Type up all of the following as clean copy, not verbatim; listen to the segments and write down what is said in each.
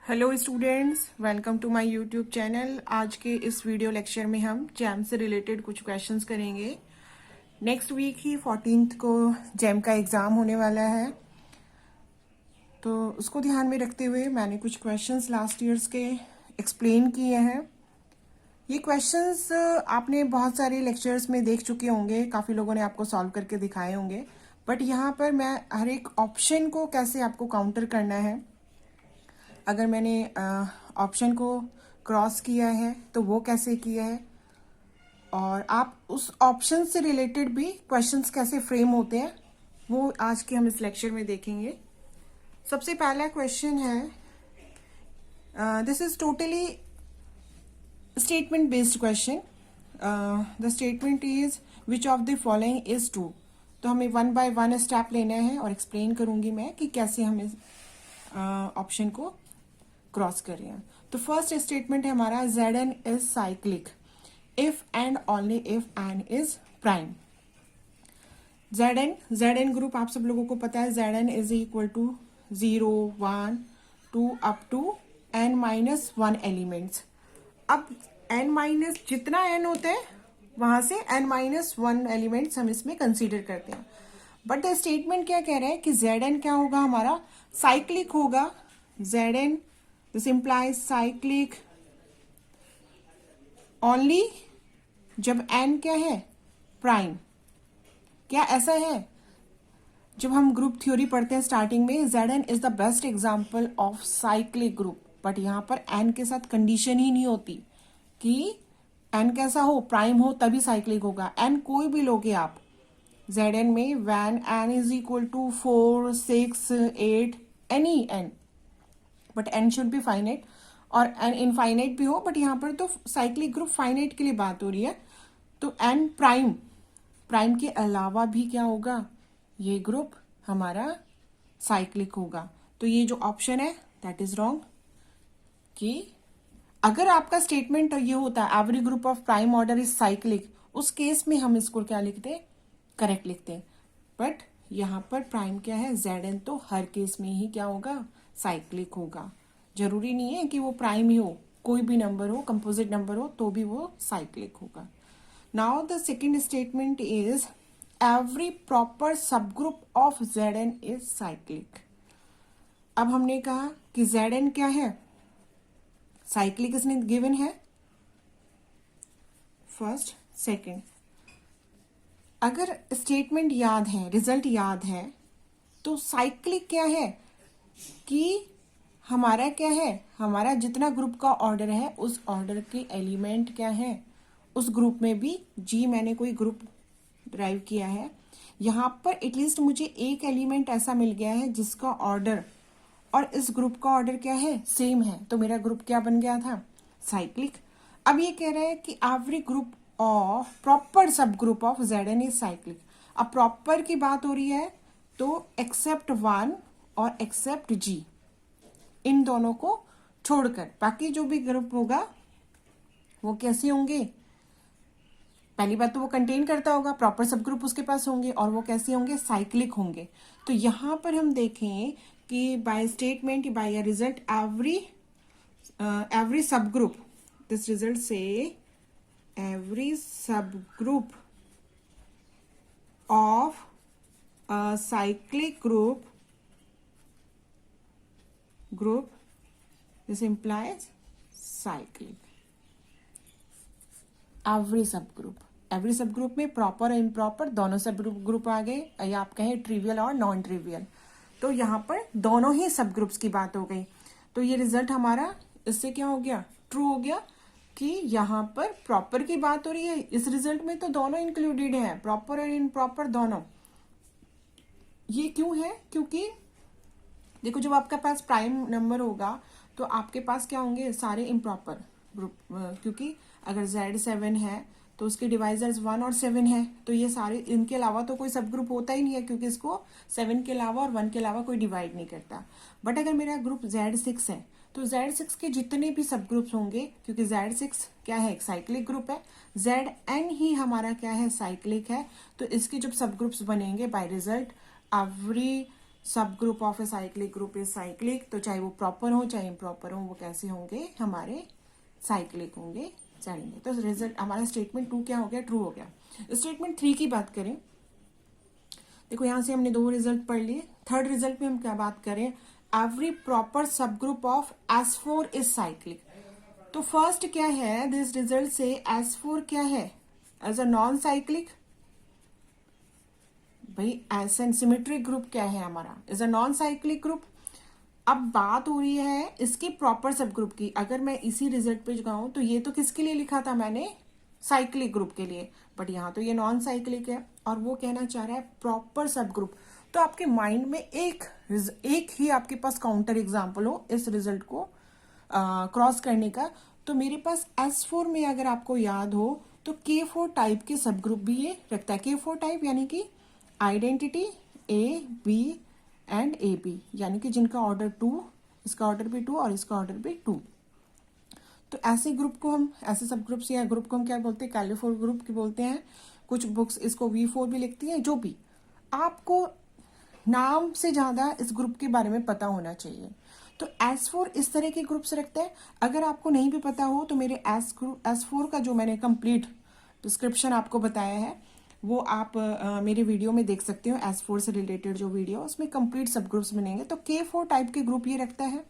Hello students, welcome to my YouTube channel. आज के इस वीडियो लेक्चर में हम जैम से रिलेटेड कुछ क्वेश्चंस करेंगे। नेक्स्ट वीक ही 14th को जैम का एग्ज़ाम होने वाला है, तो उसको ध्यान में रखते हुए मैंने कुछ क्वेश्चंस लास्ट ईयर्स के एक्सप्लेन किए हैं। ये क्वेश्चंस आपने बहुत सारे लेक्चर्स में देख चुके होंगे, काफ़ी लोगों ने आपको सॉल्व करके दिखाए होंगे, बट यहाँ पर मैं हर एक ऑप्शन को कैसे आपको काउंटर करना है, अगर मैंने ऑप्शन को क्रॉस किया है तो वो कैसे किया है, और आप उस ऑप्शन से रिलेटेड भी क्वेश्चंस कैसे फ्रेम होते हैं, वो आज के हम इस लेक्चर में देखेंगे। सबसे पहला क्वेश्चन है, this is totally statement based question. The statement is which of the following is true. तो हमें वन बाय वन स्टेप लेना है और एक्सप्लेन करूंगी मैं कि कैसे हम इस ऑप्शन को क्रॉस कर रहे हैं। तो फर्स्ट स्टेटमेंट है हमारा Zn is cyclic if and only if n is prime. Zn group आप सब लोगों को पता है, Zn is equal to 0 1 2 up to n-1 elements. अब n- जितना n होता है वहां से n-1 एलिमेंट्स हम इसमें कंसीडर करते हैं। बट द स्टेटमेंट क्या कह रहा है कि Zn क्या होगा, हमारा साइक्लिक होगा। Zn this implies cyclic only जब n क्या है, प्राइम। क्या ऐसा है? जब हम ग्रुप थ्योरी पढ़ते हैं स्टार्टिंग में, Zn is the best example of cyclic group, but यहां पर n के साथ कंडीशन ही नहीं होती कि n कैसा हो, प्राइम हो तभी साइक्लिक होगा। n कोई भी लोगे आप Zn में, when n is equal to 4 6 8 any n, but n should be finite, और n इनफाइनाइट भी हो, बट यहाँ पर तो साइक्लिक ग्रुप फाइनाइट के लिए बात हो रही है। तो n प्राइम के अलावा भी क्या होगा, ये ग्रुप हमारा साइक्लिक होगा। तो ये जो ऑप्शन है दैट इज रॉन्ग। कि अगर आपका स्टेटमेंट ये होता है every group of prime order is cyclic, उस केस में हम इसको क्या लिखते, करेक्ट लिखते। बट यहाँ पर प्राइम क्या है, Zn, तो हर केस में ही क्या होगा, साइक्लिक होगा। जरूरी नहीं है कि वो प्राइम ही हो, कोई भी नंबर हो, कंपोजिट नंबर हो, तो भी वो साइक्लिक होगा। Now the second statement is every proper सब group of Zn is cyclic. अब हमने कहा कि Zn क्या है, साइक्लिक इसने गिवन है, फर्स्ट सेकेंड। अगर स्टेटमेंट याद है, रिजल्ट याद है, तो साइक्लिक क्या है कि हमारा क्या है, हमारा जितना ग्रुप का ऑर्डर है उस ऑर्डर के एलिमेंट क्या है, उस ग्रुप में भी जी मैंने कोई ग्रुप ड्राइव किया है, यहाँ पर एटलीस्ट मुझे एक एलिमेंट ऐसा मिल गया है जिसका ऑर्डर और इस ग्रुप का ऑर्डर क्या है, सेम है, तो मेरा ग्रुप क्या बन गया था, साइक्लिक। अब ये कह रहा है कि एवरी ग्रुप ऑफ प्रॉपर सब group of Zn is cyclic. अब प्रॉपर की बात हो रही है तो एक्सेप्ट 1 और एक्सेप्ट G, इन दोनों को छोड़कर बाकी जो भी ग्रुप होगा वो कैसे होंगे, पहली बात तो वो कंटेन करता होगा, प्रॉपर सब ग्रुप उसके पास होंगे, और वो कैसे होंगे, साइक्लिक होंगे। तो यहां पर हम देखें कि by statement, by a result, every सब ग्रुप, दिस रिजल्ट से एवरी सब group of a cyclic group this implies cyclic. Every सब ग्रुप में प्रॉपर और इम्प्रॉपर दोनों सब ग्रुप आ गए, या आप कहें ट्रिवियल और नॉन ट्रिवियल। तो यहाँ पर दोनों ही सब ग्रुप्स की बात हो गई। तो ये रिजल्ट हमारा इससे क्या हो गया, ट्रू हो गया, कि यहाँ पर प्रॉपर की बात हो रही है। इस रिजल्ट में तो दोनों इंक्लूडेड हैं, प्रॉपर और इम्प्रॉपर दोनों। ये क्यों है, क्योंकि देखो जब आपके पास प्राइम नंबर होगा तो आपके पास क्या होंगे, सारे इम्प्रॉपर ग्रुप, क्योंकि अगर Z7 है तो उसके डिवाइजर्स 1 और 7 है, तो ये सारे, इनके अलावा तो कोई सब ग्रुप होता ही नहीं है, क्योंकि इसको 7 के अलावा और 1 के अलावा कोई डिवाइड नहीं करता। बट अगर मेरा ग्रुप Z6 है तो Z6 के जितने भी सब ग्रुप्स होंगे, क्योंकि Z6 क्या है, एक साइक्लिक ग्रुप है, Zn ही हमारा क्या है, साइक्लिक है, तो इसके जब सब ग्रुप्स बनेंगे बाय रिजल्ट एवरी सब group of a cyclic group is cyclic, तो चाहे वो प्रॉपर हो चाहे इम्प्रॉपर हो, वो कैसे होंगे, हमारे साइक्लिक होंगे, जानेंगे। तो रिजल्ट हमारा स्टेटमेंट 2 क्या हो गया, ट्रू हो गया। स्टेटमेंट 3 की बात करें, देखो यहां से हमने 2 रिजल्ट पढ़ लिए। थर्ड रिजल्ट में हम क्या बात करें, एवरी प्रॉपर सब group of S4 is cyclic. तो फर्स्ट क्या है, दिस रिजल्ट से S4 क्या है, एज अ नॉन साइक्लिक। भाई एस एन सिमेट्रिक ग्रुप क्या है हमारा, is a non cyclic group. अब बात हो रही है इसके प्रॉपर सब ग्रुप की। अगर मैं इसी रिजल्ट पे जाऊं तो ये तो किसके लिए लिखा था मैंने, साइक्लिक ग्रुप के लिए, बट यहाँ तो ये नॉन साइक्लिक है और वो कहना चाह रहा है प्रॉपर सब ग्रुप। तो आपके माइंड में एक ही आपके पास काउंटर एग्जाम्पल हो इस रिजल्ट को क्रॉस करने का। तो मेरे पास S4 में अगर आपको याद हो तो K4 टाइप के सब ग्रुप भी ये रखता है। K4 टाइप यानी कि identity A B and A B, यानी कि जिनका ऑर्डर 2, इसका ऑर्डर भी 2 और इसका ऑर्डर भी 2। तो ऐसे ग्रुप को हम, ऐसे सब ग्रुप्स या ग्रुप को हम क्या बोलते हैं, कैलिफोर ग्रुप की बोलते हैं। कुछ बुक्स इसको V4 भी लिखती हैं। जो भी आपको नाम से ज्यादा इस ग्रुप के बारे में पता होना चाहिए। तो S4 इस तरह के ग्रुप से रखते हैं। अगर आपको नहीं भी पता हो तो मेरे S4 का जो मैंने कंप्लीट डिस्क्रिप्शन आपको बताया है वो आप मेरे वीडियो में देख सकते हो। S4 से रिलेटेड जो वीडियो, उसमें कंप्लीट सब ग्रुप्स मिलेंगे। तो K4 टाइप के ग्रुप ये रखता है।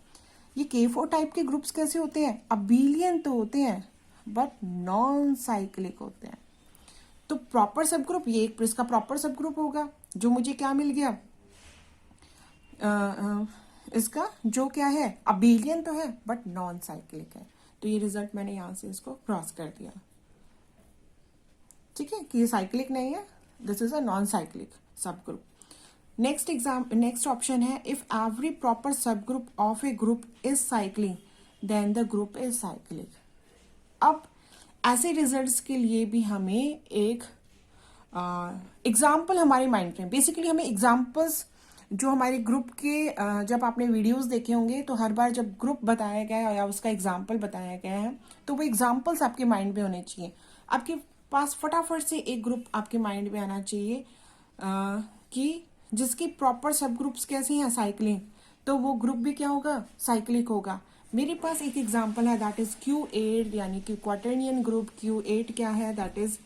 ये K4 टाइप के ग्रुप्स कैसे होते हैं, अबीलियन तो होते हैं बट नॉन साइक्लिक होते हैं। तो प्रॉपर सब ग्रुप, ये एक इसका प्रॉपर सब ग्रुप होगा जो मुझे क्या मिल गया, इसका जो क्या है, अबीलियन तो है बट नॉन साइक्लिक है। तो ये रिजल्ट मैंने यहां से इसको क्रॉस कर दिया, ठीक है, कि ये साइक्लिक नहीं है, this is a non cyclic सब ग्रुप। नेक्स्ट ऑप्शन है, इफ एवरी प्रॉपर सब group of a group is cycling then the group is cyclic. अब ऐसे रिजल्ट्स के लिए भी हमें एक एग्जाम्पल हमारे माइंड में, बेसिकली हमें एग्जाम्पल्स जो हमारे ग्रुप के जब आपने वीडियोस देखे होंगे तो हर बार जब ग्रुप बताया गया है या उसका एग्जाम्पल बताया गया है तो वो एग्जाम्पल्स आपके माइंड में होने चाहिए। आपके पास फटाफट से एक ग्रुप आपके माइंड में आना चाहिए कि जिसकी प्रॉपर सब ग्रुप्स कैसे हैं, साइक्लिंग, तो वो ग्रुप भी क्या होगा, साइक्लिक होगा। मेरे पास एक एग्जाम्पल है, दैट इज Q8, यानी कि क्वाटर्नियन ग्रुप। Q8 क्या है, that is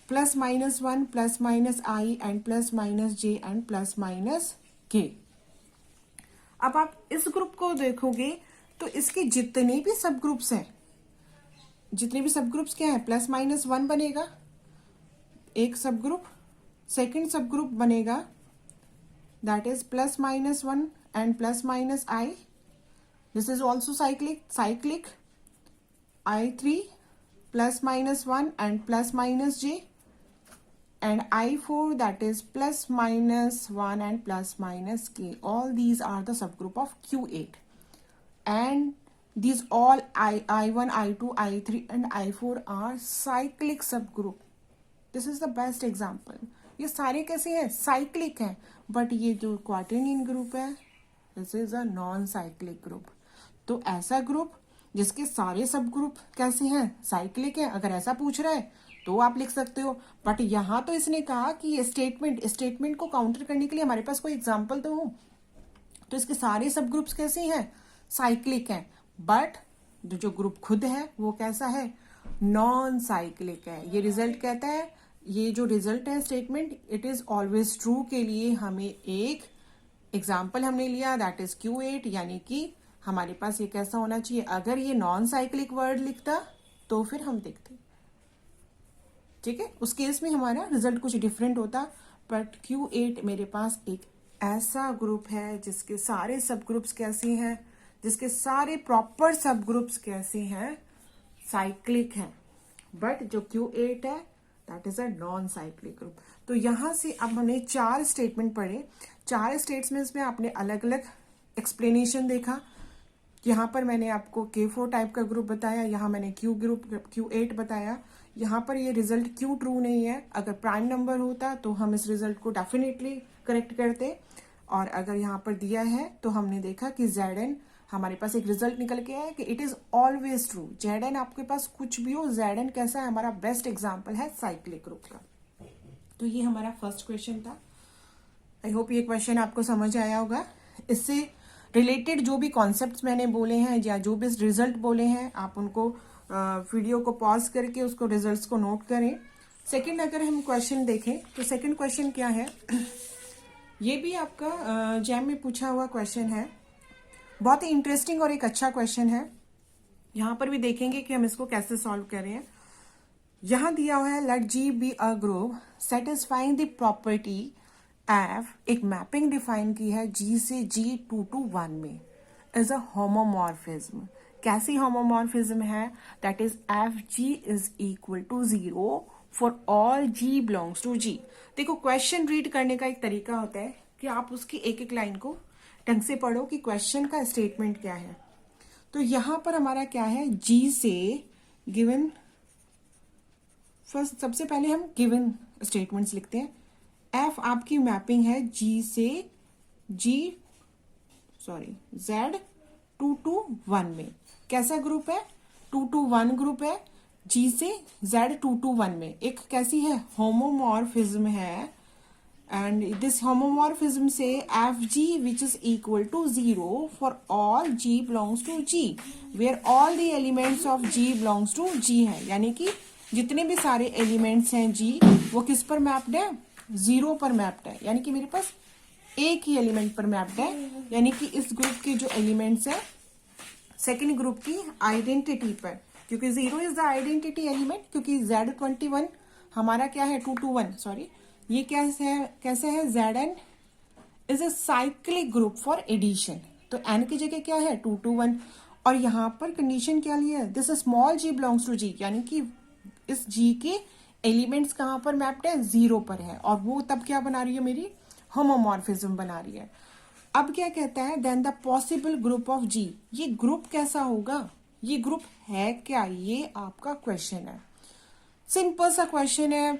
+-1 +-I and +-J and +-K। अब आप इस ग्रुप को देखोगे तो इसके जितने भी सब ग्रुप्स हैं, जितने भी सब ग्रुप्स क्या है, +-1 बनेगा एक सब ग्रुप, सेकंड सब ग्रुप बनेगा that is +-1 and +-I, this is also cyclic I3 +-1 and +-J and I4 that is +-1 and +-K. All these are the subgroup of Q8 and these all I1, I2, I3 and I4 are cyclic subgroup. This is the best example. ये सारे कैसे हैं, cyclic हैं, but ये जो क्वाटर्नियन group है this is a non cyclic group. तो ऐसा ग्रुप जिसके सारे सब ग्रुप कैसे हैं, साइक्लिक है, अगर ऐसा पूछ रहा है तो आप लिख सकते हो। बट यहां तो इसने कहा कि ये स्टेटमेंट को काउंटर करने के लिए हमारे पास कोई एग्जाम्पल तो हो, तो इसके सारे सब ग्रुप्स कैसे हैं, साइक्लिक हैं, बट जो ग्रुप खुद है वो कैसा है, नॉन साइक्लिक है। ये रिजल्ट कहता है, ये जो रिजल्ट है statement, it is always true के लिए हमें एक एग्जाम्पल हमने लिया दैट इज Q8, यानी कि हमारे पास ये कैसा होना चाहिए। अगर ये नॉन साइक्लिक वर्ड लिखता तो फिर हम देखते, ठीक है, उस केस में हमारा रिजल्ट कुछ डिफरेंट होता। बट Q8 मेरे पास एक ऐसा ग्रुप है जिसके सारे सब ग्रुप्स कैसे हैं, जिसके सारे प्रॉपर सब ग्रुप्स कैसे हैं, साइक्लिक हैं। बट जो Q8 है that is a non cyclic group. तो यहां से अब हमने 4 स्टेटमेंट पढ़े। 4 स्टेटमेंट्स में आपने अलग अलग एक्सप्लेनेशन देखा। यहाँ पर मैंने आपको K4 टाइप का ग्रुप बताया, यहाँ मैंने Q8 बताया। यहाँ पर ये रिजल्ट क्यों ट्रू नहीं है, अगर प्राइम नंबर होता तो हम इस रिजल्ट को डेफिनेटली करेक्ट करते, और अगर यहाँ पर दिया है तो हमने देखा कि Zn, हमारे पास एक रिजल्ट निकल के आया कि it is always true. Zn आपके पास कुछ भी हो, Zn कैसा है, हमारा बेस्ट एग्जाम्पल है साइक्लिक ग्रुप का। तो ये हमारा फर्स्ट क्वेश्चन था। आई होप ये क्वेश्चन आपको समझ आया होगा। इससे रिलेटेड जो भी कॉन्सेप्ट्स मैंने बोले हैं या जो भी रिजल्ट बोले हैं, आप उनको वीडियो को पॉज करके उसको रिजल्ट्स को नोट करें। सेकंड अगर हम क्वेश्चन देखें तो सेकंड क्वेश्चन क्या है, ये भी आपका जैम में पूछा हुआ क्वेश्चन है। बहुत ही इंटरेस्टिंग और एक अच्छा क्वेश्चन है। यहाँ पर भी देखेंगे कि हम इसको कैसे सॉल्व करें। यहां दिया हुआ है let G be a group satisfying the property F. एक मैपिंग डिफाइन की है जी से जी 2 to 1 में इज अ होमोमॉर्फिज्म। कैसी होमोमॉर्फिज्म है? That is F G is equal to 0 for all G belongs to G. देखो, question read करने का एक तरीका होता है कि आप उसकी एक एक लाइन को ढंग से पढ़ो कि क्वेश्चन का स्टेटमेंट क्या है। तो यहां पर हमारा क्या है, जी से गिवन, फर्स्ट सबसे पहले हम गिवन स्टेटमेंट्स लिखते हैं। एफ आपकी मैपिंग है जी से जी जेड 2 to 1 में। कैसा ग्रुप है? 2 to 1 ग्रुप है। जी से जेड 2 to 1 में एक कैसी है, होमोमॉर्फिज्म है। एंड दिस होमोमॉर्फिज्म से F G which is equal to 0 for all G belongs to G, where all the elements of G belongs to G है। यानी कि जितने भी सारे एलिमेंट्स हैं जी, वो किस पर मैप्ड है? 0 पर मैप्ड है। यानी कि मेरे पास एक ही एलिमेंट पर मैप्ड है, यानी कि इस ग्रुप के जो एलिमेंट्स है सेकेंड ग्रुप की आइडेंटिटी पर, क्योंकि 0 इज द आइडेंटिटी एलिमेंट, क्योंकि Z21 हमारा क्या है, 2 to 1 सॉरी, ये कैसे है Zn is a cyclic group for addition. तो n की जगह क्या है, 2 to 1। और यहाँ पर कंडीशन क्या ली है, this small g belongs to g, यानी कि इस g के एलिमेंट्स कहाँ पर मैप्ड है, 0 पर है। और वो तब क्या बना रही है, मेरी होमोमॉर्फिज्म बना रही है। अब क्या कहता है, then the possible group of G. ये ग्रुप कैसा होगा, ये ग्रुप है क्या, ये आपका क्वेश्चन है। सिंपल सा क्वेश्चन है,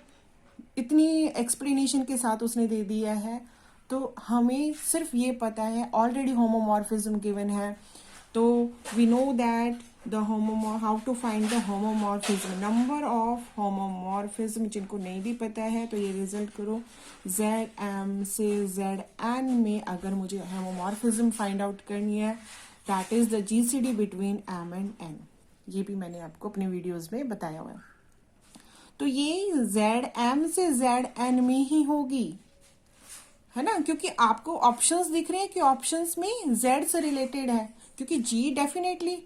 इतनी एक्सप्लेनेशन के साथ उसने दे दिया है। तो हमें सिर्फ ये पता है, ऑलरेडी होमोमॉर्फिज्म गिवन है, तो we know that the how to find the homomorphism, number of homomorphism. जिनको नहीं भी पता है तो ये रिजल्ट करो, ZM से ZN में अगर मुझे होमोमॉर्फिज्म फाइंड आउट करनी है, that is the GCD between M and N। ये भी मैंने आपको अपने वीडियोज में बताया हुआ है। तो ये ZM से ZN में ही होगी, है ना, क्योंकि आपको ऑप्शंस दिख रहे हैं कि ऑप्शंस में Z से रिलेटेड है, क्योंकि G डेफिनेटली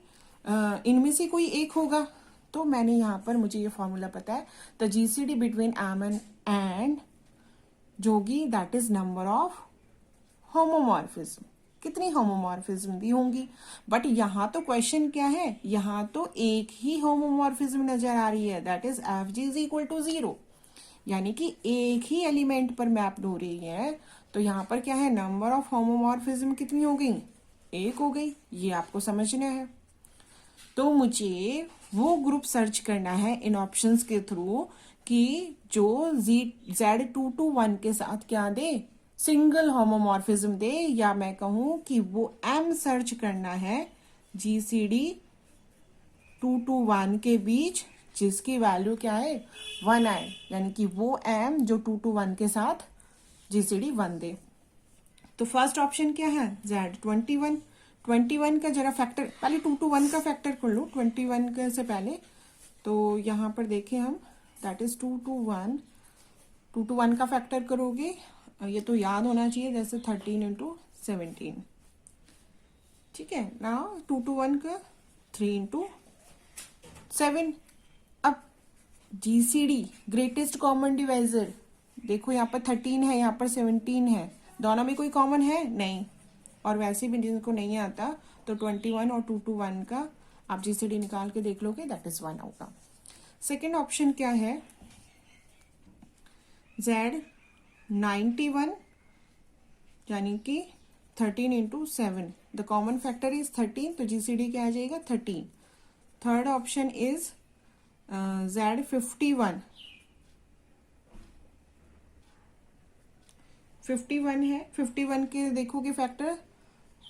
इनमें से कोई एक होगा। तो मैंने यहाँ पर, मुझे ये फॉर्मूला पता है, the GCD between M and जो होगी that is number of homomorphism. कितनी होमोमॉर्फिज्म भी होंगी, बट यहाँ तो क्वेश्चन क्या है, यहाँ तो एक ही होमोमॉर्फिज्म नजर आ रही है, that is F G is equal to 0, यानी कि एक ही एलिमेंट पर मैप्ड हो रही है। तो यहाँ पर क्या है, नंबर ऑफ होमोमॉर्फिज्म कितनी हो गई, एक हो गई। ये आपको समझना है। तो मुझे वो ग्रुप सर्च करना है इन ऑप्शंस के थ्रू कि जो Z2 to 1 के साथ क्या दे, सिंगल होमोमॉर्फिज्म दे, या मैं कहूं कि वो M सर्च करना है GCD 2 to 1 के बीच, जिसकी वैल्यू क्या है, 1 आए, यानी कि वो M जो 2 to 1 के साथ GCD 1 दे। तो फर्स्ट ऑप्शन क्या है, Z21। 21 का जरा फैक्टर, पहले 2 to 1 का फैक्टर कर लो 21 के से पहले। तो यहाँ पर देखें हम, दैट इज 2 to 1, 2 to 1 का फैक्टर करोगे, ये तो याद होना चाहिए, जैसे 13 into 17, ठीक है ना। 2 to 1 का 3 into 7। अब GCD ग्रेटेस्ट कॉमन डिवाइजर, देखो यहाँ पर 13 है, यहाँ पर 17 है, दोनों में कोई कॉमन है नहीं। और वैसे भी जिनको नहीं आता तो 21 और 2 to 1 का आप GCD निकाल के देख लोगे, दैट इज 1 होगा। सेकेंड ऑप्शन क्या है, Z91, यानी कि 13 into 7, the common factor is 13, तो GCD क्या आ जाएगा, 13। थर्ड ऑप्शन इज Z51, 51 है, 51 के देखोगे फैक्टर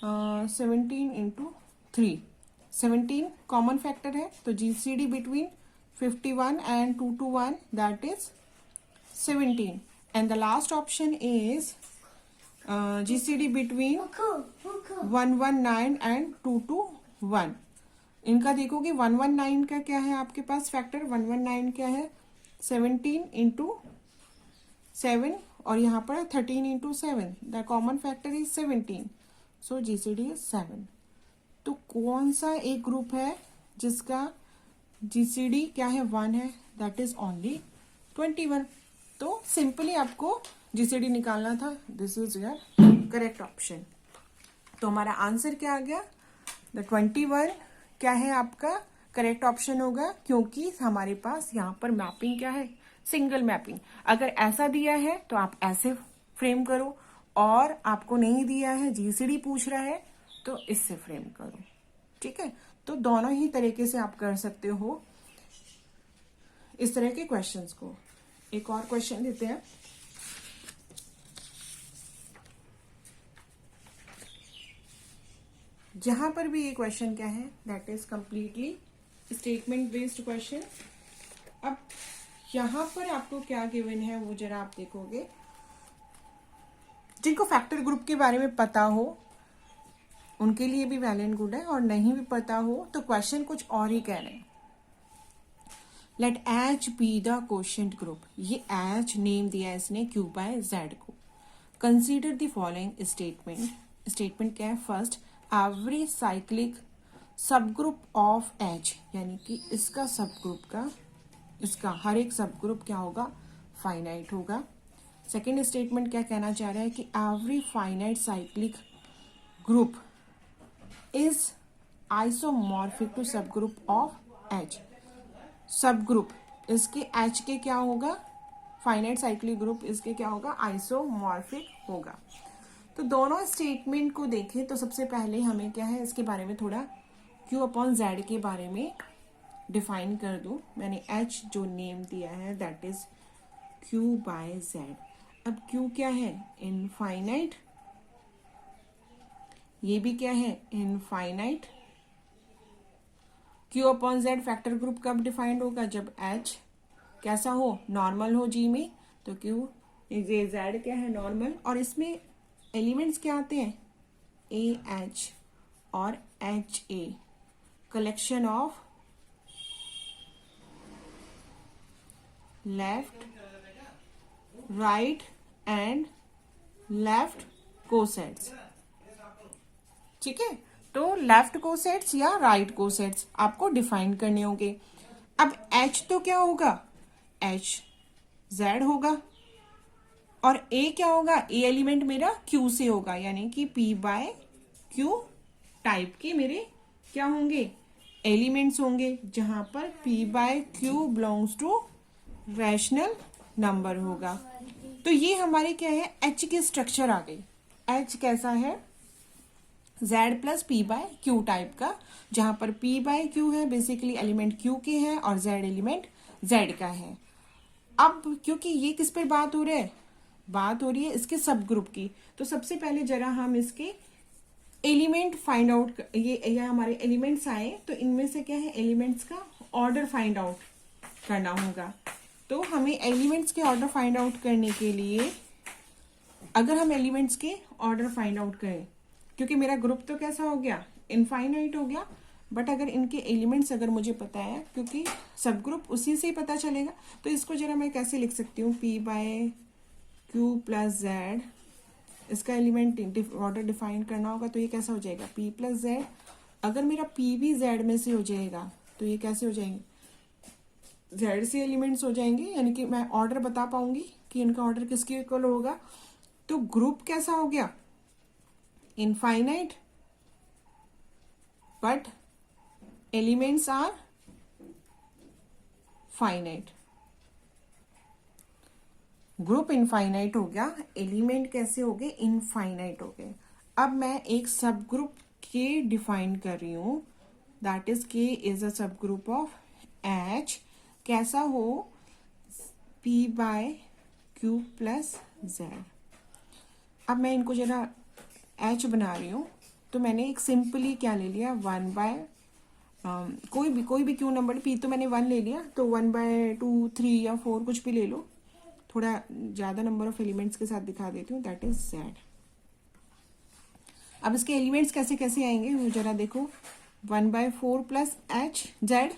17 into 3, 17 कॉमन फैक्टर है, तो GCD between 51 and 2 to 1 that is 17। and the last option is GCD between 119 and 221। इनका देखोगे 119 का क्या है आपके पास फैक्टर, 119 क्या है 17 इंटू 7 और यहाँ पर 13 into 7, the common factor is 17, so GCD is 7। तो कौन सा एक ग्रुप है जिसका जीसीडी क्या है 1 है, दैट इज ओनली 21। तो सिंपली आपको जीसीडी निकालना था, this is your correct option. तो हमारा आंसर क्या आ गया, द 21 क्या है आपका करेक्ट ऑप्शन होगा, क्योंकि हमारे पास यहाँ पर मैपिंग क्या है, सिंगल मैपिंग। अगर ऐसा दिया है तो आप ऐसे फ्रेम करो, और आपको नहीं दिया है, जीसीडी पूछ रहा है तो इससे फ्रेम करो, ठीक है। तो दोनों ही तरीके से आप कर सकते हो इस तरह के क्वेश्चंस को। एक और क्वेश्चन देते हैं। जहां पर भी ये क्वेश्चन क्या है, that is completely statement based question. अब यहां पर आपको क्या गिवन है वो जरा आप देखोगे। जिनको फैक्टर ग्रुप के बारे में पता हो उनके लिए भी वेल एंड गुड है, और नहीं भी पता हो तो क्वेश्चन कुछ और ही कह रहे हैं। Let H be the quotient group, ये एच नेम दिया है इसने क्यू बाय जेड को। Consider the following statement, statement क्या है, फर्स्ट एवरी साइक्लिक सब ग्रुप ऑफ एच, यानी कि इसका सब ग्रुप का, इसका हर एक सब ग्रुप क्या होगा, फाइनाइट होगा। सेकेंड स्टेटमेंट क्या कहना चाह रहा है कि every finite cyclic group is isomorphic to sub group of H. Sub group इसके एच के क्या होगा, फाइनाइट साइक्लिक ग्रुप इसके क्या होगा, आइसोमॉर्फिक होगा। तो दोनों स्टेटमेंट को देखें तो सबसे पहले हमें क्या है, इसके बारे में थोड़ा क्यू अपॉन जेड के बारे में डिफाइन कर दूं। मैंने एच जो नेम दिया है that is Q by Z. अब क्यू क्या है, इनफाइनाइट, ये भी क्या है, infinite. Q upon Z factor group कब डिफाइंड होगा, जब एच कैसा हो, नॉर्मल हो जी में, तो क्यू ये जेड क्या है, नॉर्मल। और इसमें एलिमेंट्स क्या आते हैं, ए एच और H A, collection of left right and left cosets, ठीक है। तो लेफ्ट कोसेट्स या राइट कोसेट्स आपको डिफाइन करने होंगे। अब एच तो क्या होगा, एच जेड होगा, और ए क्या होगा, ए एलिमेंट मेरा क्यू से होगा, यानी कि पी बाय क्यू टाइप के मेरे क्या होंगे, एलिमेंट्स होंगे, जहां पर P by Q belongs to rational number होगा। तो ये हमारे क्या है, एच की स्ट्रक्चर आ गई। एच कैसा है, Z plus P by Q type का, जहां पर पी बाय क्यू है बेसिकली एलिमेंट क्यू के है और जेड एलिमेंट जेड का है। अब क्योंकि ये किस पर बात हो रही है, बात हो रही है इसके सब ग्रुप की, तो सबसे पहले जरा हम इसके एलिमेंट फाइंड आउट, ये हमारे एलिमेंट्स आए तो इनमें से क्या है, एलिमेंट्स का ऑर्डर फाइंड आउट करना होगा। तो हमें एलिमेंट्स के ऑर्डर फाइंड आउट करने के लिए, अगर हम एलिमेंट्स के ऑर्डर फाइंड आउट करें, क्योंकि मेरा ग्रुप तो कैसा हो गया, इनफाइनाइट हो गया, बट अगर इनके एलिमेंट्स अगर मुझे पता है, क्योंकि सब ग्रुप उसी से ही पता चलेगा, तो इसको जरा मैं कैसे लिख सकती हूँ, P by Q plus Z, इसका एलिमेंट ऑर्डर डिफाइन करना होगा, तो ये कैसा हो जाएगा, पी प्लस जेड। अगर मेरा पी भी जेड में से हो जाएगा तो ये कैसे हो जाएंगे, जेड से एलिमेंट्स हो जाएंगे, यानी कि मैं ऑर्डर बता पाऊंगी कि इनका ऑर्डर किसके इक्वल होगा। तो ग्रुप कैसा हो गया, infinite, but elements are finite. Group infinite हो गया, एलिमेंट कैसे हो गए, इनफाइनाइट हो गए। अब मैं एक सब ग्रुप के डिफाइन कर रही हूं, that is K is a सब ग्रुप ऑफ एच, कैसा हो, P by Q plus Z. अब मैं इनको जरा एच बना रही हूं, तो मैंने एक सिंपली क्या ले लिया, 1 बाय कोई भी क्यू नंबर, पी तो मैंने 1 ले लिया, तो 1 बाय 2 3 या 4 कुछ भी ले लो, थोड़ा ज्यादा नंबर ऑफ एलिमेंट्स के साथ दिखा देती हूँ, दैट इज जेड। अब इसके एलिमेंट्स कैसे कैसे आएंगे वो जरा देखो। 1/4 plus H Z,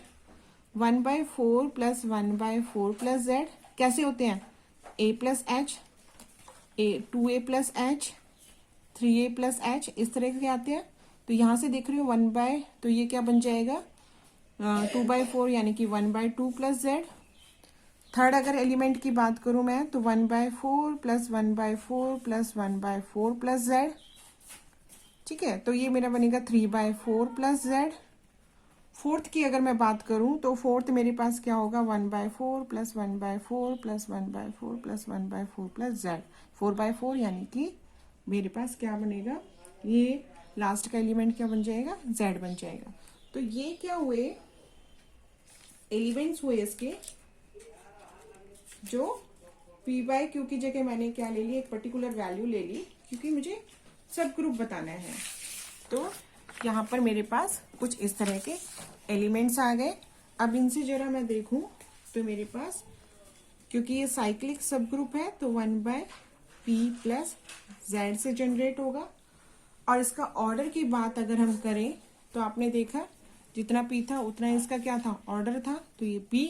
1/4 plus 1/4 plus Z कैसे होते हैं? ए प्लस एच, ए 2a plus H, 3a plus H, इस तरह के आते हैं। तो यहाँ से देख रही हो 1 तो ये क्या बन जाएगा 2/4 यानी कि 1/2 प्लस जेड। थर्ड अगर एलिमेंट की बात करूं मैं तो 1/4 प्लस 1/4 प्लस 1/4 प्लस जेड। ठीक है, तो ये मेरा बनेगा 3/4 प्लस जेड। फोर्थ की अगर मैं बात करूं तो फोर्थ मेरे पास क्या होगा 1/4 plus 1/4 plus 1/4 plus 1/4 plus Z, 4/4 यानी कि मेरे पास क्या बनेगा, ये लास्ट का एलिमेंट क्या बन जाएगा, जेड बन जाएगा। तो ये क्या हुए एलिमेंट्स हुए इसके, जो पी बाय क्यू की जगह मैंने क्या ले ली, एक पर्टिकुलर वैल्यू ले ली क्योंकि मुझे सब ग्रुप बताना है। तो यहाँ पर मेरे पास कुछ इस तरह के एलिमेंट्स आ गए। अब इनसे जरा मैं देखूं तो मेरे पास, क्योंकि ये साइक्लिक सब ग्रुप है तो 1/p प्लस जेड से जनरेट होगा। और इसका ऑर्डर की बात अगर हम करें तो आपने देखा जितना p था उतना इसका क्या था, ऑर्डर था, तो ये p।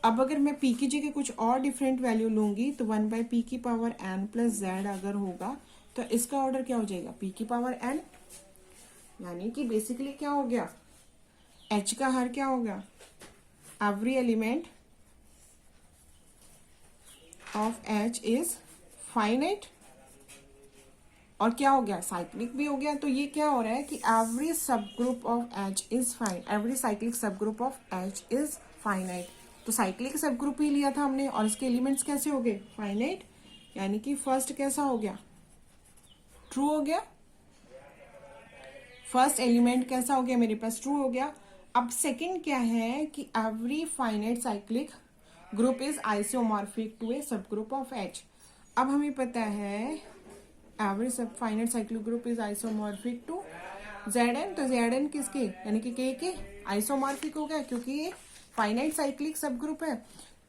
अब अगर मैं p की जगह कुछ और डिफरेंट वैल्यू लूंगी तो 1/p की पावर n प्लस जेड अगर होगा तो इसका ऑर्डर क्या हो जाएगा, p की पावर n। यानी कि बेसिकली क्या हो गया, h का हर क्या होगा, every element of h is finite. और क्या हो गया, साइक्लिक भी हो गया। तो ये क्या हो रहा है कि एवरी सब group of h is fine, every cyclic सब group of h is finite. तो साइक्लिक सब ग्रुप ही लिया था हमने और इसके एलिमेंट्स कैसे हो गए, फाइनाइट। यानी कि फर्स्ट कैसा हो गया, ट्रू हो गया। फर्स्ट एलिमेंट कैसा हो गया मेरे पास, ट्रू हो गया। अब सेकंड क्या है कि every finite cyclic group is isomorphic to a सब ग्रुप ऑफ H। अब हमें पता है every sub finite cyclic group is isomorphic to Zn। तो Zn किसके, यानी कि K के आइसोमॉर्फिक हो गया क्योंकि ये फाइनाइट साइक्लिक सब ग्रुप है।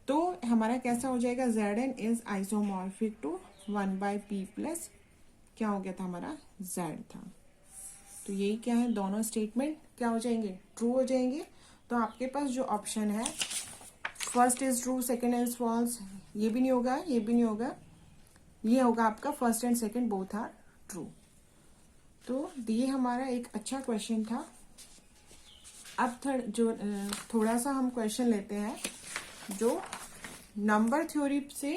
तो हमारा कैसा हो जाएगा, Zn is isomorphic to 1/p plus क्या हो गया था हमारा, Z था। तो यही क्या है, दोनों स्टेटमेंट क्या हो जाएंगे, ट्रू हो जाएंगे। तो आपके पास जो ऑप्शन है first is true second is false, ये भी नहीं होगा, ये भी नहीं होगा, ये होगा आपका first and second both are true. तो ये हमारा एक अच्छा क्वेश्चन था। अब थोड़ा सा हम क्वेश्चन लेते हैं जो नंबर थ्योरी से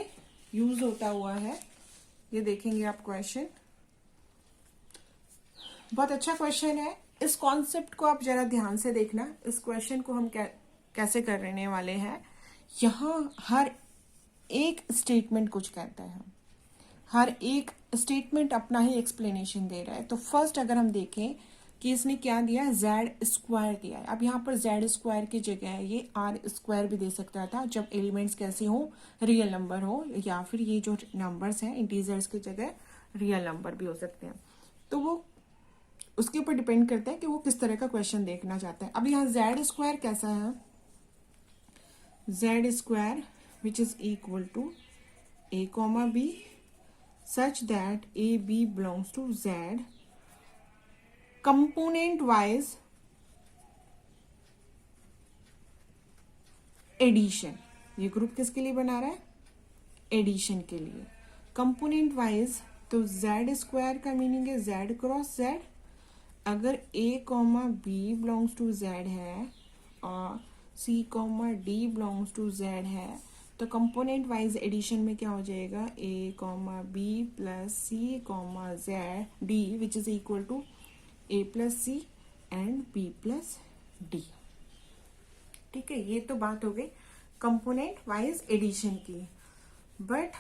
यूज होता हुआ है। ये देखेंगे आप क्वेश्चन, बहुत अच्छा क्वेश्चन है। इस कॉन्सेप्ट को आप जरा ध्यान से देखना। इस क्वेश्चन को हम कैसे करने वाले हैं, यहाँ हर एक स्टेटमेंट कुछ कहता है, हर एक स्टेटमेंट अपना ही एक्सप्लेनेशन दे रहा है। तो फर्स्ट अगर हम देखें कि इसने क्या दिया है, जेड स्क्वायर दिया है। अब यहाँ पर जेड स्क्वायर की जगह ये आर स्क्वायर भी दे सकता था जब एलिमेंट्स कैसे हो, रियल नंबर हो, या फिर ये जो नंबर्स हैं इंटीजर्स की जगह रियल नंबर भी हो सकते हैं। तो वो उसके ऊपर डिपेंड करता है कि वो किस तरह का क्वेश्चन देखना चाहता है। अब यहाँ जेड स्क्वायर कैसा है, Z square which is equal to a comma b such that a b belongs to z component wise addition. ये ग्रुप किसके लिए बना रहा है, एडिशन के लिए। कंपोनेंट वाइज तो जेड स्क्वायर का मीनिंग है जेड क्रॉस जेड। अगर a comma b belongs to z है और c comma d belongs to z है तो कंपोनेंट वाइज एडिशन में क्या हो जाएगा, a comma b plus c comma z d which is equal to a plus c and b plus d। ठीक है, ये तो बात हो गई कंपोनेंट वाइज एडिशन की। बट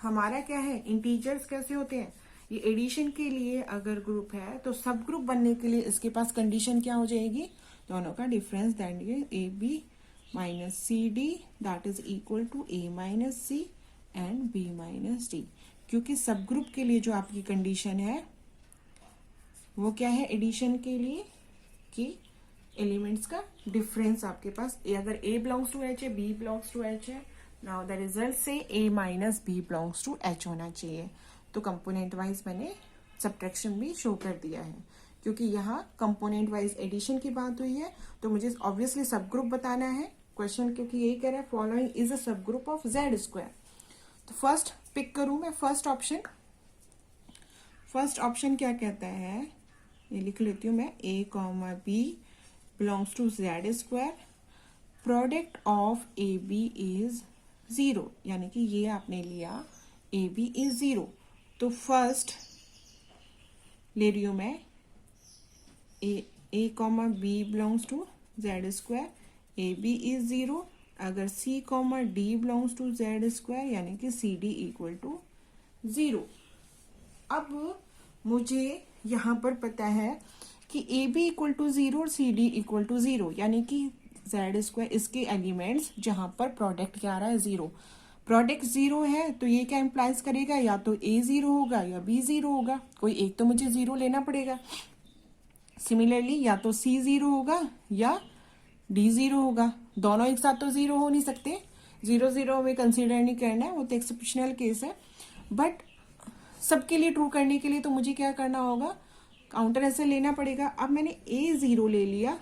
हमारा क्या है, इंटीजर्स कैसे होते हैं, ये एडिशन के लिए अगर ग्रुप है तो सब ग्रुप बनने के लिए इसके पास कंडीशन क्या हो जाएगी, दोनों का डिफरेंस देंगे A B minus C D that is equal to A minus C and B minus D. क्योंकि सब ग्रुप के लिए जो आपकी कंडीशन है वो क्या है एडिशन के लिए, कि एलिमेंट्स का डिफरेंस आपके पास अगर a बिलोंग्स टू h है, b बिलोंग्स टू h है, नाउ द रिजल्ट से a minus b belongs to h होना चाहिए। तो कंपोनेंट वाइज मैंने सब्ट्रैक्शन भी शो कर दिया है, क्योंकि यहाँ कंपोनेंट वाइज एडिशन की बात हुई है, तो मुझे ऑब्वियसली सब ग्रुप बताना है क्वेश्चन, क्योंकि यही कह रहा है फॉलोइंग इज अ सब ग्रुप ऑफ जेड स्क्वायर। तो फर्स्ट पिक करूं मैं फर्स्ट ऑप्शन। फर्स्ट ऑप्शन क्या कहता है, ये लिख लेती हूँ मैं, A comma B belongs to Z square, product of A B is 0, यानी कि ये आपने लिया ए बी इज 0। तो फर्स्ट ले रही हूँ मैं A comma B belongs to Z square, A B is 0। अगर C comma D belongs to Z square, यानी कि सी डी इक्वल टू 0। अब मुझे यहाँ पर पता है कि ए बी इक्वल टू 0 और सी डी इक्वल टू 0, यानी कि जेड स्क्वायर इसके एलिमेंट्स जहाँ पर प्रोडक्ट क्या आ रहा है 0, प्रोडक्ट 0 है, तो ये क्या इम्प्लाइज करेगा, या तो ए 0 होगा या बी 0 होगा, कोई एक तो मुझे 0 लेना पड़ेगा। सिमिलरली या तो सी 0 होगा या डी 0 होगा, दोनों एक साथ तो 0 हो नहीं सकते, 0 0 हमें कंसिडर नहीं करना है, वो तो एक्सेप्शनल केस है। बट सबके लिए ट्रू करने के लिए तो मुझे क्या करना होगा, काउंटर ऐसे लेना पड़ेगा। अब मैंने ए 0 ले लिया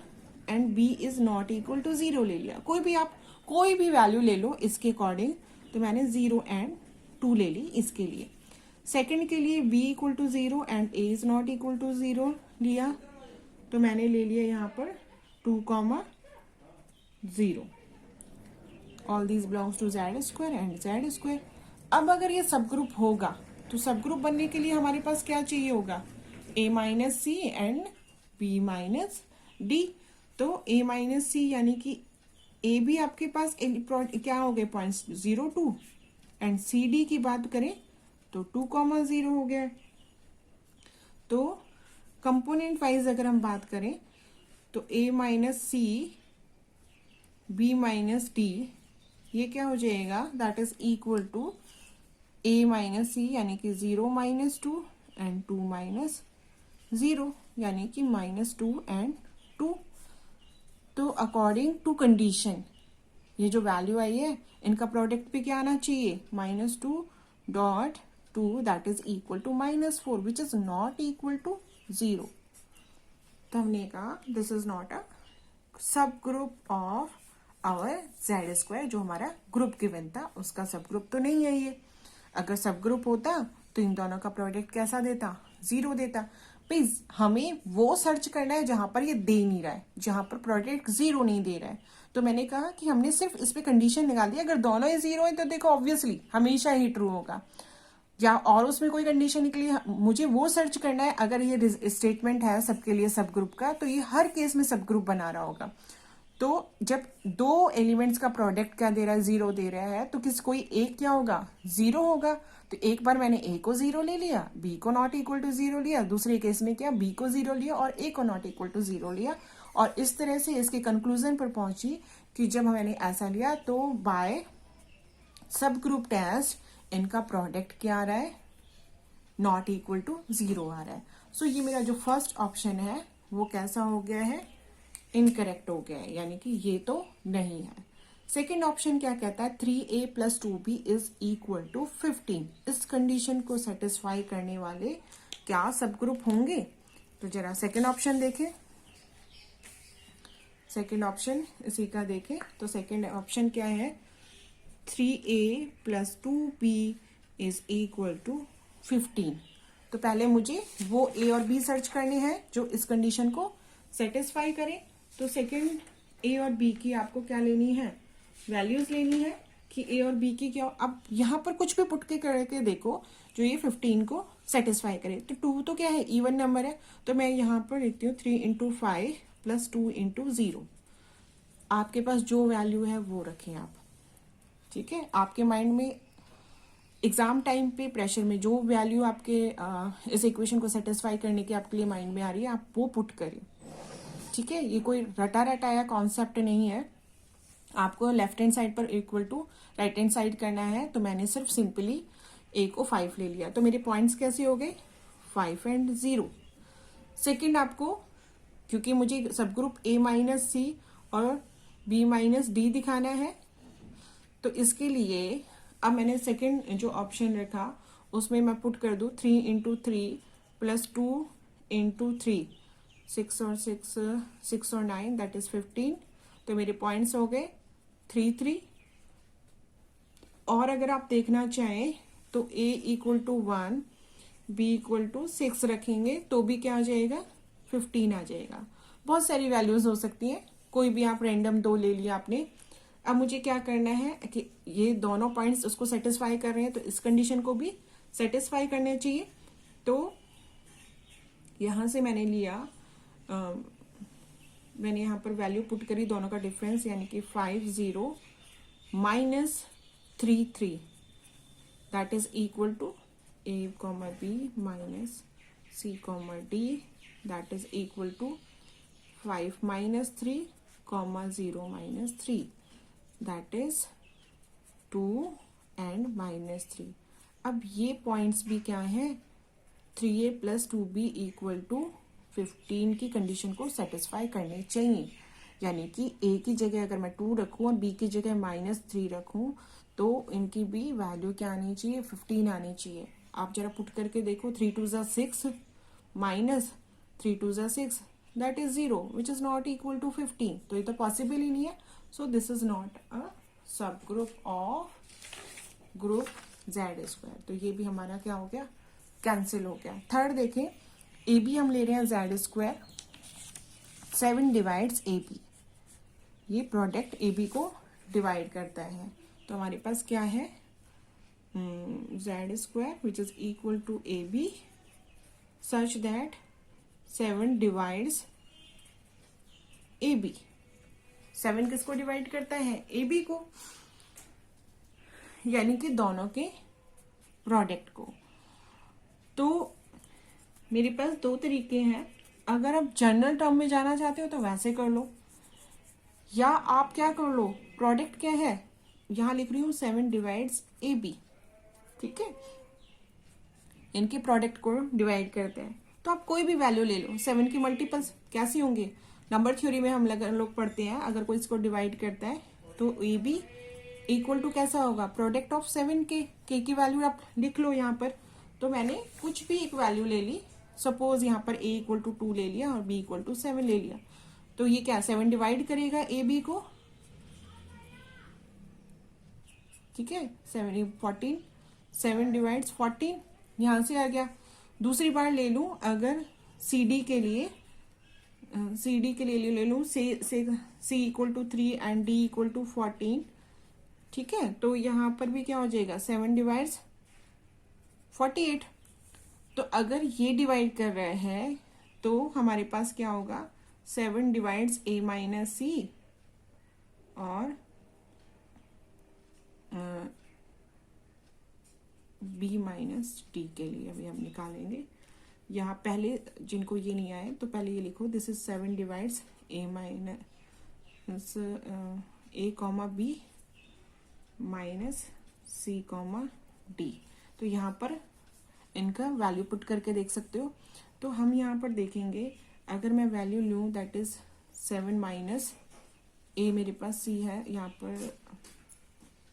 and B is not equal to 0 ले लिया, कोई भी आप कोई भी वैल्यू ले लो इसके अकॉर्डिंग, तो मैंने 0 एंड 2 ले ली इसके लिए। सेकंड के लिए b equal to 0 and a is not equal to 0 लिया, तो मैंने ले लिया यहाँ पर 2 comma 0, all these belongs to Z square and Z square. अब अगर ये सब ग्रुप होगा तो सब ग्रुप बनने के लिए हमारे पास क्या चाहिए होगा, a minus C and b minus D. तो a माइनस सी यानी कि a भी आपके पास क्या हो गए पॉइंट्स 0 2, एंड सी डी की बात करें तो 2 कॉमा 0 हो गया। तो कंपोनेंट वाइज अगर हम बात करें तो a minus C b minus D, ये क्या हो जाएगा, that is equal to a minus C यानी कि 0 माइनस 2 एंड 2 माइनस 0, यानी कि -2 एंड 2। तो अकॉर्डिंग टू कंडीशन ये जो वैल्यू आई है इनका प्रोडक्ट भी क्या आना चाहिए, -2 dot 2 that is equal to -4 which is not equal to 0। तो हमने कहा दिस इज नॉट अ सब group of our Z square, जो हमारा ग्रुप गिवन था उसका सब ग्रुप तो नहीं है ये। अगर सब ग्रुप होता तो इन दोनों का प्रोडक्ट कैसा देता, 0 देता। प्लीज हमें वो सर्च करना है जहां पर ये दे नहीं रहा है, जहां पर प्रोडक्ट 0 नहीं दे रहा है। तो मैंने कहा कि हमने सिर्फ इस पे कंडीशन निकाल दी, अगर दोनों ही 0 है तो देखो ऑब्वियसली हमेशा ही ट्रू होगा, या और उसमें कोई कंडीशन निकली, मुझे वो सर्च करना है अगर ये स्टेटमेंट है सबके लिए सब ग्रुप का, तो ये हर केस में सब ग्रुप बना रहा होगा। तो जब दो एलिमेंट्स का प्रोडक्ट क्या दे रहा है, 0 दे रहा है, तो कोई एक क्या होगा, 0 होगा। तो एक बार मैंने a को 0 ले लिया, b को नॉट इक्वल टू 0 लिया, दूसरे केस में क्या b को 0 लिया और a को नॉट इक्वल टू 0 लिया, और इस तरह से इसके कंक्लूजन पर पहुंची कि जब मैंने ऐसा लिया तो बाय सब ग्रुप टेस्ट इनका प्रोडक्ट क्या आ रहा है, नॉट इक्वल टू 0 आ रहा है। सो ये मेरा जो फर्स्ट ऑप्शन है वो कैसा हो गया है, इनकरेक्ट हो गया है, यानी कि ये तो नहीं है। सेकेंड ऑप्शन क्या कहता है, 3a plus 2b is equal to 15। इस कंडीशन को सेटिस्फाई करने वाले क्या सब ग्रुप होंगे, तो जरा सेकेंड ऑप्शन देखें। सेकेंड ऑप्शन इसी का देखें, तो सेकेंड ऑप्शन क्या है, 3a plus 2b is equal to 15। तो पहले मुझे वो a और b सर्च करने हैं जो इस कंडीशन को सेटिस्फाई करें। तो सेकेंड a और b की आपको क्या लेनी है, वैल्यूज लेनी है कि a और b की क्या। अब यहाँ पर कुछ भी पुट के करके देखो जो ये 15 को सेटिस्फाई करे। तो 2 तो क्या है, इवन नंबर है, तो मैं यहाँ पर लिखती हूँ 3 इंटू 5 प्लस 2 इंटू 0। आपके पास जो वैल्यू है वो रखें आप, ठीक है। आपके माइंड में एग्जाम टाइम पे प्रेशर में जो वैल्यू आपके इस इक्वेशन को सेटिस्फाई करने की आपके लिए माइंड में आ रही है आप वो पुट करें, ठीक है। ये कोई रटा रटाया कॉन्सेप्ट नहीं है, आपको लेफ्ट हैंड साइड पर equal to right hand side करना है। तो मैंने सिर्फ सिंपली a को 5 ले लिया, तो मेरे पॉइंट्स कैसे हो गए, 5 एंड 0। सेकेंड आपको, क्योंकि मुझे सब ग्रुप a माइनस सी और b माइनस डी दिखाना है, तो इसके लिए अब मैंने सेकेंड जो ऑप्शन रखा उसमें मैं पुट कर दूं 3 इंटू 3 प्लस 2 इंटू 3, 6 और 6, 6 और 9 दैट इज 15। तो मेरे पॉइंट्स हो गए 3 3। और अगर आप देखना चाहें तो a equal to 1, b equal to 6 रखेंगे तो भी क्या आ जाएगा, 15 आ जाएगा। बहुत सारी वैल्यूज हो सकती हैं, कोई भी आप रैंडम दो ले लिया आपने। अब मुझे क्या करना है कि ये दोनों पॉइंट्स उसको सेटिस्फाई कर रहे हैं, तो इस कंडीशन को भी सेटिस्फाई करने चाहिए। तो यहां से मैंने लिया, मैंने यहाँ पर वैल्यू पुट करी दोनों का डिफरेंस, यानी कि 5 0 minus 3 3 that is equal to a comma b minus c comma d that is equal to 5 minus 3 comma 0 minus 3 that is 2 and minus 3। अब ये पॉइंट्स भी क्या है, 3a plus 2b equal to 15 की कंडीशन को satisfy करने चाहिए। यानी कि a की जगह अगर मैं 2 रखूं और b की जगह -3 रखूं तो इनकी भी वैल्यू क्या आनी चाहिए, 15 आनी चाहिए। आप जरा पुट करके देखो, 3 2 ज़ा 6 माइनस 3 2 ज़ा 6 that is 0 which is not equal to 15। तो ये तो पॉसिबल ही नहीं है। So this is not a सब group of group Z square. तो ये भी हमारा क्या हो गया, कैंसिल हो गया। थर्ड देखें, ए बी हम ले रहे हैं Z square, 7 divides A B. ये प्रोडक्ट ए बी को डिवाइड करता है। तो हमारे पास क्या है, z square which is equal to AB such that 7 divides AB। 7 किसको डिवाइड करता है, AB को, यानी कि दोनों के प्रोडक्ट को। तो मेरे पास दो तरीके हैं, अगर आप जनरल टर्म में जाना चाहते हो तो वैसे कर लो, या आप क्या कर लो, प्रोडक्ट क्या है, यहां लिख रही हूं 7 डिवाइड्स AB, ठीक है, इनके प्रोडक्ट को डिवाइड करते हैं। तो आप कोई भी वैल्यू ले लो, 7 की मल्टीपल्स कैसे होंगे, नंबर थ्योरी में हम लोग पढ़ते हैं, अगर कोई इसको डिवाइड करता है तो ए बी इक्वल टू कैसा होगा, प्रोडक्ट ऑफ 7 के की वैल्यू आप लिख लो यहाँ पर। तो मैंने कुछ भी एक वैल्यू ले ली, सपोज यहाँ पर a इक्वल टू 2 ले लिया और b इक्वल टू 7 ले लिया। तो ये क्या 7 डिवाइड करेगा ए बी को, ठीक है, 14 7 डिवाइड्स 14, यहां से आ गया। दूसरी बार ले लूं, अगर सी डी के लिए ले लूं C equal to 3 and D equal to 14, ठीक है। तो यहां पर भी क्या हो जाएगा, 7 डिवाइड्स 48। तो अगर ये डिवाइड कर रहे हैं तो हमारे पास क्या होगा, 7 डिवाइड्स a माइनस सी और b माइनस टी के लिए अभी हम निकालेंगे। यहाँ पहले जिनको ये नहीं आए तो पहले ये लिखो, this is 7 divides a minus a comma b minus c comma d। तो यहाँ पर इनका वैल्यू पुट करके देख सकते हो। तो हम यहाँ पर देखेंगे, अगर मैं वैल्यू लूँ दैट इज 7 माइनस a, मेरे पास c है, यहाँ पर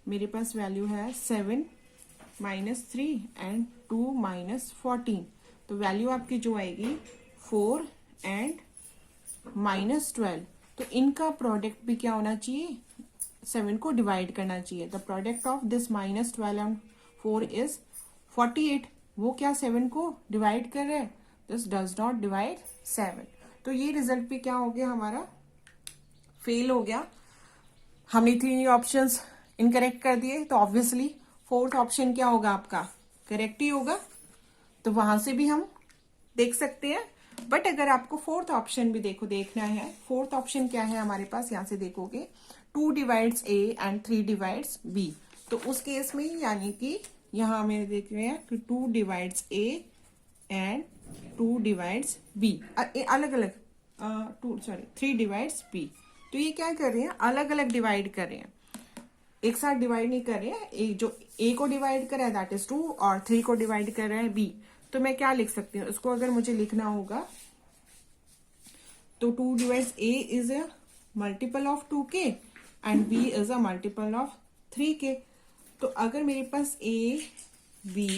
मेरे पास वैल्यू है 7 माइनस 3 एंड 2 माइनस 14। तो वैल्यू आपकी जो आएगी 4 एंड माइनस 12। तो इनका प्रोडक्ट भी क्या होना चाहिए, 7 को डिवाइड करना चाहिए। The product of this minus 12 and 4 is 48। वो क्या 7 को डिवाइड कर रहे हैं, दिस डज नॉट डिवाइड 7। तो ये रिजल्ट भी क्या हो गया, हमारा फेल हो गया। हमने 3 ऑप्शंस इनकरेक्ट कर दिए, तो ऑब्वियसली फोर्थ ऑप्शन क्या होगा आपका, करेक्ट ही होगा। तो वहां से भी हम देख सकते हैं। बट अगर आपको फोर्थ ऑप्शन भी देखना है, फोर्थ ऑप्शन क्या है हमारे पास, यहां से देखोगे 2 divides a and 3 divides b। तो उस केस में यानी कि यहां हमें देख रहे हैं कि 2 divides a and 2 divides b, अलग अलग 3 डिवाइड्स b। तो ये क्या कर रहे हैं, अलग अलग डिवाइड कर रहे हैं, एक साथ डिवाइड नहीं कर रहे हैं। एक जो a को डिवाइड कर रहा है दैट इज 2 और 3 को डिवाइड कर रहा है b। तो मैं क्या लिख सकती हूँ इसको, अगर मुझे लिखना होगा तो 2 divides a is a multiple of 2k and b is a multiple of 3k। तो अगर मेरे पास a b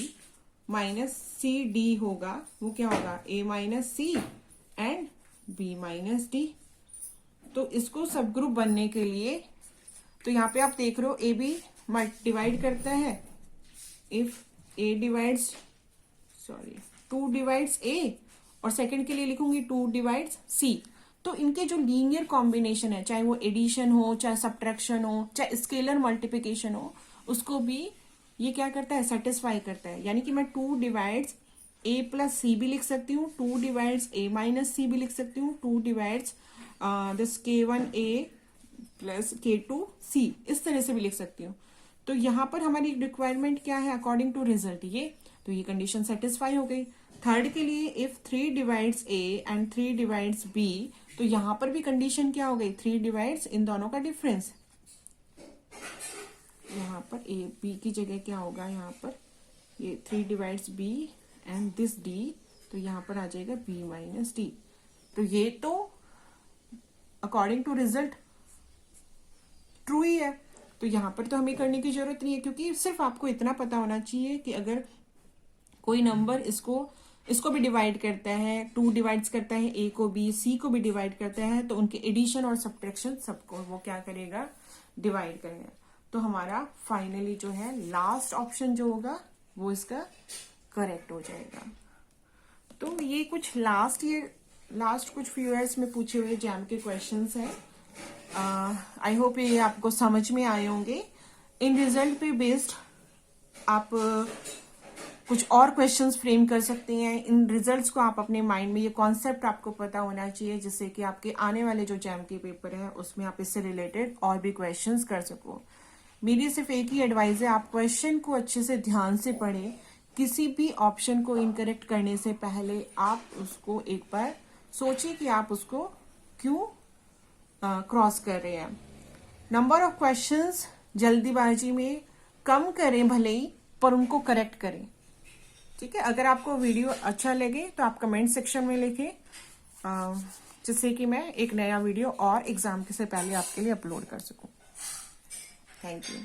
minus C D होगा, वो क्या होगा, A minus C and B minus D. तो इसको सब ग्रुप बनने के लिए, तो यहाँ पे आप देख रहे हो ए बी डिवाइड करता है, if A divides, sorry 2 divides A, और सेकंड के लिए लिखूंगी 2 डिवाइड्स सी। तो इनके जो लीनियर कॉम्बिनेशन है, चाहे वो एडिशन हो, चाहे सब्ट्रैक्शन हो, चाहे स्केलर मल्टीप्लिकेशन हो, उसको भी ये क्या करता है, सेटिस्फाई करता है। यानी कि मैं 2 डिवाइड्स ए प्लस सी भी लिख सकती हूँ, 2 डिवाइड्स ए माइनस सी भी लिख सकती हूँ, 2 divides this k1 A plus k2 सी, इस तरह से भी लिख सकती हूँ। तो यहाँ पर हमारी रिक्वायरमेंट क्या है, अकॉर्डिंग टू रिजल्ट ये, तो ये कंडीशन सेटिस्फाई हो गई। थर्ड के लिए if 3 divides A and 3 divides B, तो यहाँ पर भी कंडीशन क्या हो गई, 3 डिवाइड्स इन दोनों का डिफरेंस, यहाँ पर ए बी की जगह क्या होगा, यहाँ पर ये 3 divides B and this D, तो यहाँ पर आ जाएगा बी माइनस डी। तो ये तो अकॉर्डिंग टू रिजल्ट ट्रू ही है, तो यहाँ पर तो हमें करने की जरूरत नहीं है, क्योंकि सिर्फ आपको इतना पता होना चाहिए कि अगर कोई नंबर इसको भी डिवाइड करता है, 2 डिवाइड्स करता है ए को बी, सी को भी डिवाइड करता है, तो उनके एडिशन और सब्ट्रैक्शन सबको वो क्या करेगा, डिवाइड करेगा। तो हमारा फाइनली जो है लास्ट ऑप्शन जो होगा वो इसका करेक्ट हो जाएगा। तो ये कुछ लास्ट कुछ फ्यू ईयर्स में पूछे हुए जैम के क्वेश्चंस हैं। आई होप ये आपको समझ में आए होंगे। इन रिजल्ट पे बेस्ड आप कुछ और क्वेश्चंस फ्रेम कर सकते हैं। इन रिजल्ट्स को आप अपने माइंड में, ये कॉन्सेप्ट आपको पता होना चाहिए, जिससे कि आपके आने वाले जो जैम के पेपर है उसमें आप इससे रिलेटेड और भी क्वेश्चंस कर सको। मेरी सिर्फ एक ही एडवाइस है, आप क्वेश्चन को अच्छे से ध्यान से पढ़ें। किसी भी ऑप्शन को इनकरेक्ट करने से पहले आप उसको एक बार सोचिए कि आप उसको क्यों क्रॉस कर रहे हैं। नंबर ऑफ क्वेश्चंस जल्दीबाजी में कम करें भले ही, पर उनको करेक्ट करें। ठीक है, अगर आपको वीडियो अच्छा लगे तो आप कमेंट सेक्शन में लिखें, जिससे कि मैं एक नया वीडियो और एग्जाम से पहले आपके लिए अपलोड कर सकूं। Thank you.